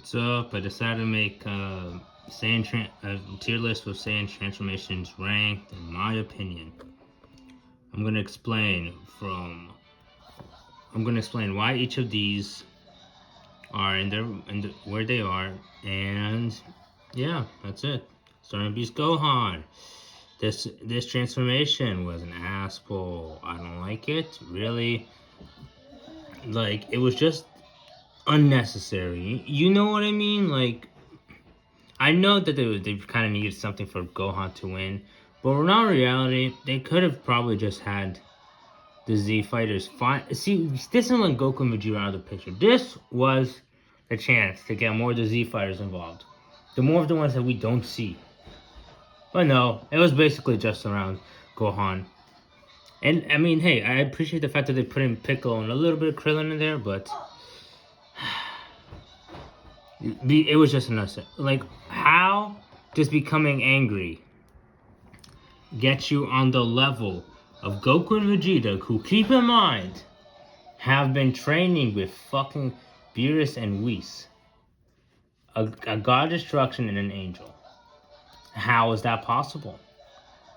What's up? I decided to make a tier list with Saiyan transformations ranked in my opinion. I'm gonna explain from I'm gonna explain why each of these are where they are, and yeah, that's it. Starting with Beast Gohan. This transformation was an asshole. I don't like it. Really, like it was just unnecessary. You know what I mean? Like I know that they kind of needed something for Gohan to win, but in all reality, they could have probably just had the Z fighters fight. See, this is when Goku and Vegeta are out of the picture. This was the chance to get more of the Z fighters involved. The more of the ones that we don't see. But no, it was basically just around Gohan. And I mean, hey, I appreciate the fact that they put in Piccolo and a little bit of Krillin in there, but it was just enough. Like, how does becoming angry get you on the level of Goku and Vegeta, who, keep in mind, have been training with fucking Beerus and Whis, a god of destruction and an angel? How is that possible?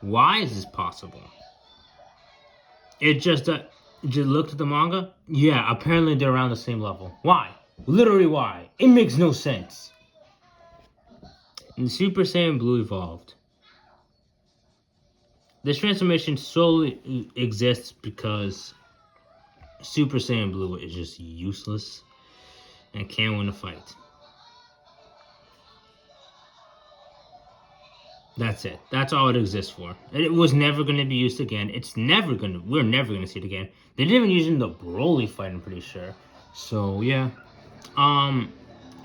Why is this possible? It just looked at the manga. Yeah, apparently they're around the same level. Why? Literally, why? It makes no sense. And Super Saiyan Blue evolved. This transformation solely exists because Super Saiyan Blue is just useless and can't win a fight. That's it. That's all it exists for. It was never going to be used again. We're never going to see it again. They didn't even use it in the Broly fight, I'm pretty sure. So, yeah.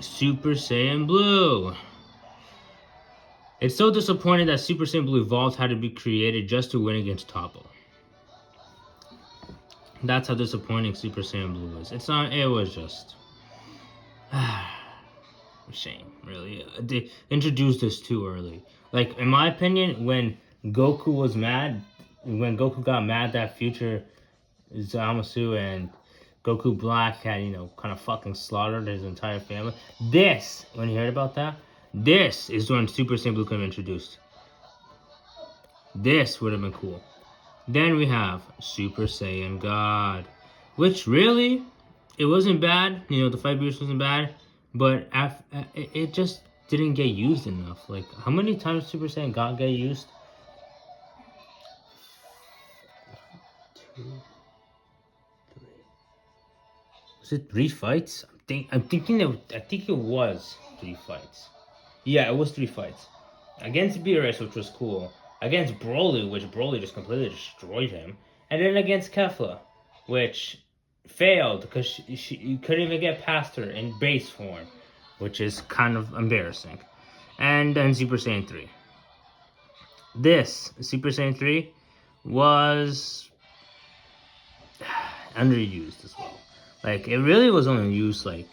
Super Saiyan Blue. It's so disappointing that Super Saiyan Blue Evolved had to be created just to win against Toppo. That's how disappointing Super Saiyan Blue is. It was just a shame, really. They introduced this too early. Like, in my opinion, when Goku got mad that future Zamasu and Goku Black had, kind of fucking slaughtered his entire family. When you heard about that, this is when Super Saiyan Blue could have introduced. This would have been cool. Then we have Super Saiyan God, which really, it wasn't bad. The fight Beerus wasn't bad, but it just didn't get used enough. Like, how many times Super Saiyan God get used? 2, 3. Was it 3 fights? I think it was 3 fights. Yeah, it was 3 fights. Against Beerus, which was cool. Against Broly, which Broly just completely destroyed him. And then against Kefla, which failed because she couldn't even get past her in base form, which is kind of embarrassing. And then Super Saiyan 3. This, Super Saiyan 3, was underused as well. Like, it really was only used, like,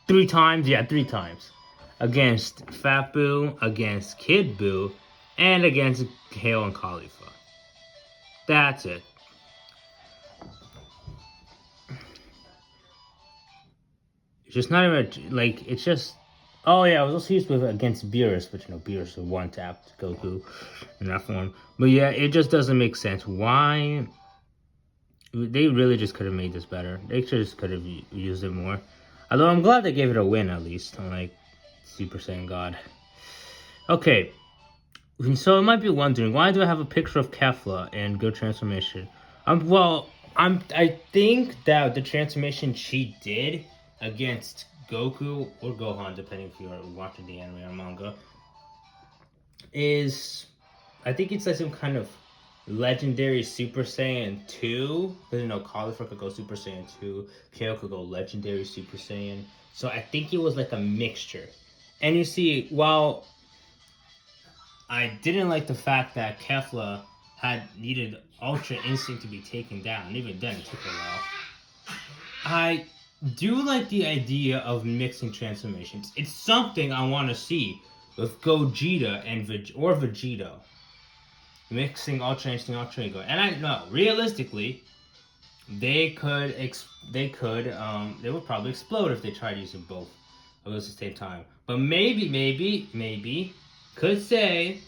3 times? Yeah, 3 times. Against Fat Boo, against Kid Boo, and against Hale and Khalifa. That's it. It's just not even, like, it's just... Oh, yeah, I was also used with against Beerus, but, Beerus was one-tapped Goku in that form. But, yeah, it just doesn't make sense. Why... They really just could have made this better. They just could have used it more. Although I'm glad they gave it a win, at least, unlike Super Saiyan God. Okay, so you might be wondering, why do I have a picture of Kefla in Good Transformation? I think that the transformation she did against Goku or Gohan, depending if you're watching the anime or manga, is, I think it's like some kind of Legendary Super Saiyan 2. Because, Cauliflower could go Super Saiyan 2. Kale could go Legendary Super Saiyan. So I think it was like a mixture. And you see, while I didn't like the fact that Kefla had needed Ultra Instinct to be taken down, even then it took a while, I do like the idea of mixing transformations. It's something I want to see with Gogeta or Vegito. Mixing Ultra Instinct, Ultra Ego. And I know, realistically, they would probably explode if they tried using both of those at the same time. But maybe could say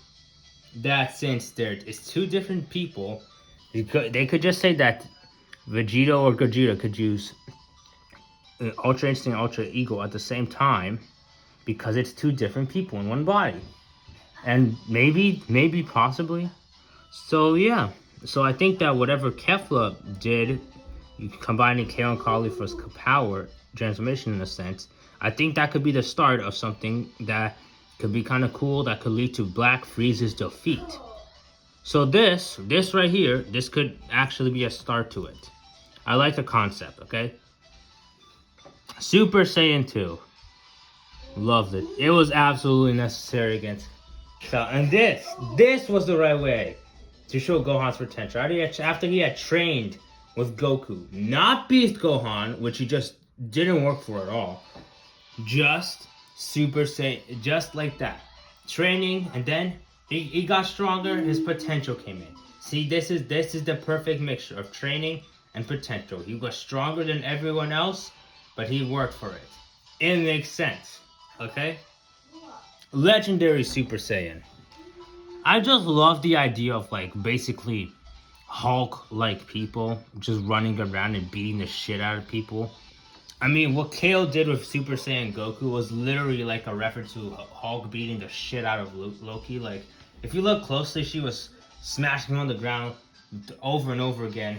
that since it's two different people, they could just say that Vegeta or Gogeta could use Ultra Instinct, Ultra Ego at the same time because it's two different people in one body, and maybe possibly. So yeah, so I think that whatever Kefla did, combining Kale and Cauliflower's power transformation in a sense, I think that could be the start of something that could be kind of cool that could lead to Black Frieza's defeat. So this right here, this could actually be a start to it. I like the concept, okay? Super Saiyan 2. Loved it. It was absolutely necessary against Cell. And this was the right way to show Gohan's potential. After he had trained with Goku. Not Beast Gohan, which he just didn't work for at all. Just Super Saiyan, just like that. Training, and then he got stronger, his potential came in. See, this is the perfect mixture of training and potential. He was stronger than everyone else, but he worked for it. It makes sense. Okay? Legendary Super Saiyan. I just love the idea of like basically Hulk-like people just running around and beating the shit out of people. I mean, what Kale did with Super Saiyan Goku was literally like a reference to Hulk beating the shit out of Loki. Like, if you look closely, she was smashing him on the ground over and over again,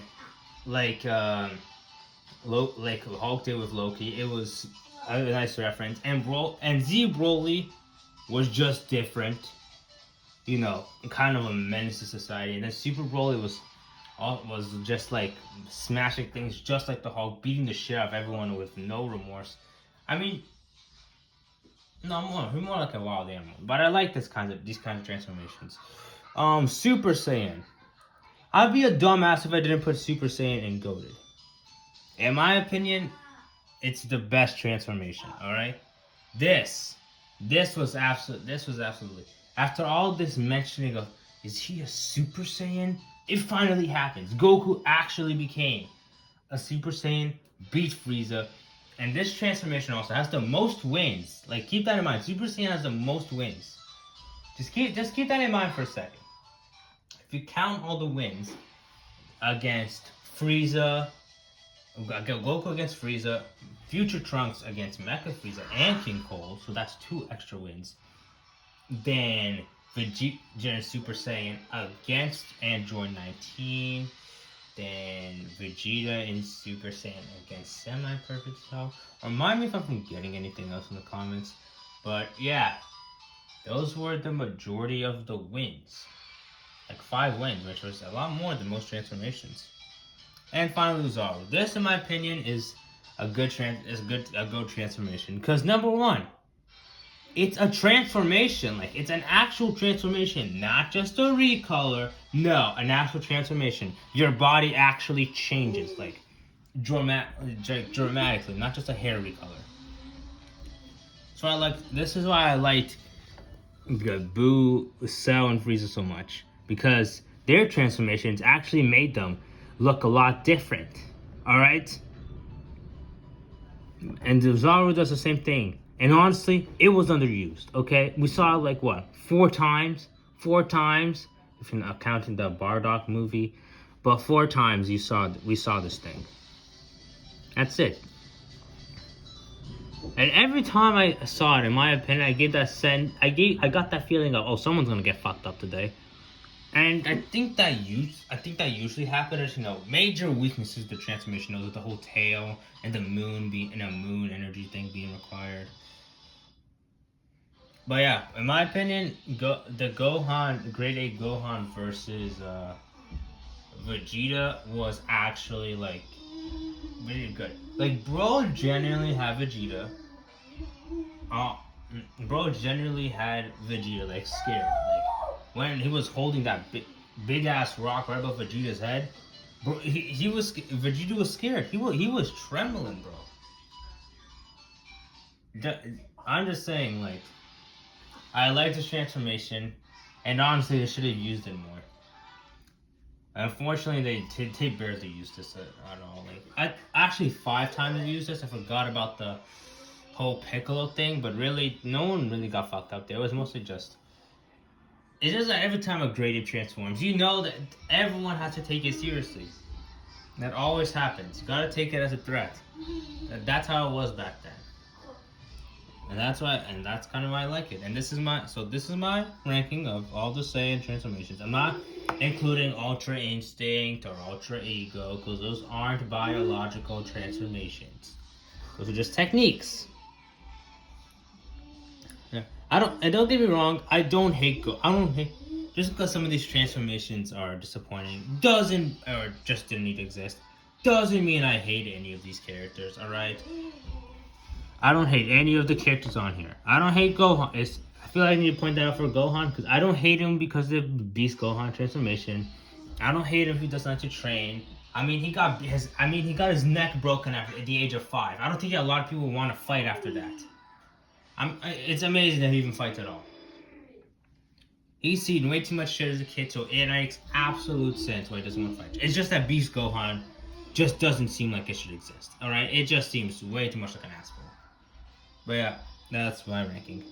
like like Hulk did with Loki. It was a nice reference. And Z Broly was just different, you know, kind of a menace to society. And then Super Broly was just like smashing things just like the Hulk, beating the shit out of everyone with no remorse. I mean, no, more like a wild animal. But I like these kinds of transformations. Super Saiyan. I'd be a dumbass if I didn't put Super Saiyan in Goated. In my opinion, it's the best transformation. All right, this was absolutely. After all this mentioning of, is he a Super Saiyan? It finally happens. Goku actually became a Super Saiyan, beat Frieza, and this transformation also has the most wins. Like, keep that in mind. Super Saiyan has the most wins. Just keep that in mind for a second. If you count all the wins against Frieza, Goku against Frieza, Future Trunks against Mecha Frieza and King Cole, so that's 2 extra wins. Then Vegeta and Super Saiyan against Android 19. Then Vegeta and Super Saiyan against Semi-Perfect Cell. Remind me if I'm forgetting anything else in the comments. But yeah, those were the majority of the wins. Like 5 wins, which was a lot more than most transformations. And finally, Zaru. This, in my opinion, is a good transformation. Because number 1, it's a transformation. Like, it's an actual transformation, not just a recolor. No, an actual transformation. Your body actually changes, like dramatically, not just a hair recolor. So this is why I liked Boo, Cell, and Frieza so much, because their transformations actually made them look a lot different. All right, and Zaru does the same thing. And honestly, it was underused, okay? We saw it like, what, 4 times? 4 times, if you're not counting the Bardock movie. But 4 times we saw this thing. That's it. And every time I saw it, in my opinion, I got that feeling of, oh, someone's gonna get fucked up today. And I think that usually happens, you know, major weaknesses to the transformation, you know, with the whole tail and the moon moon energy thing being required. But yeah, in my opinion, the Grade A Gohan versus Vegeta was actually like really good. Like, bro genuinely had Vegeta. Bro genuinely had Vegeta like scared. Like, when he was holding that big ass rock right above Vegeta's head, bro, Vegeta was scared. He was trembling, bro. I'm just saying, like, I like this transformation, and honestly, they should have used it more. Unfortunately, they barely used this at all. Like I actually 5 times used this. I forgot about the whole Piccolo thing, but really, no one really got fucked up there. It was mostly just. It's just that every time a Grady transforms, you know that everyone has to take it seriously. That always happens. You gotta take it as a threat. That's how it was back then. And that's kind of why I like it. And this is my ranking of all the Saiyan transformations. I'm not including Ultra Instinct or Ultra Ego, because those aren't biological transformations. Those are just techniques. Yeah. And don't get me wrong, I don't hate just because some of these transformations are disappointing or just didn't need to exist, doesn't mean I hate any of these characters, alright? I don't hate any of the characters on here. I don't hate Gohan. I feel like I need to point that out for Gohan, because I don't hate him because of the Beast Gohan transformation. I don't hate him if he doesn't like to train. I mean, he got his neck broken at the age of 5. I don't think a lot of people want to fight after that. It's amazing that he even fights at all. He's seen way too much shit as a kid, so it makes absolute sense why he doesn't want to fight. It's just that Beast Gohan just doesn't seem like it should exist. Alright? It just seems way too much like an asshole. But yeah, that's my ranking.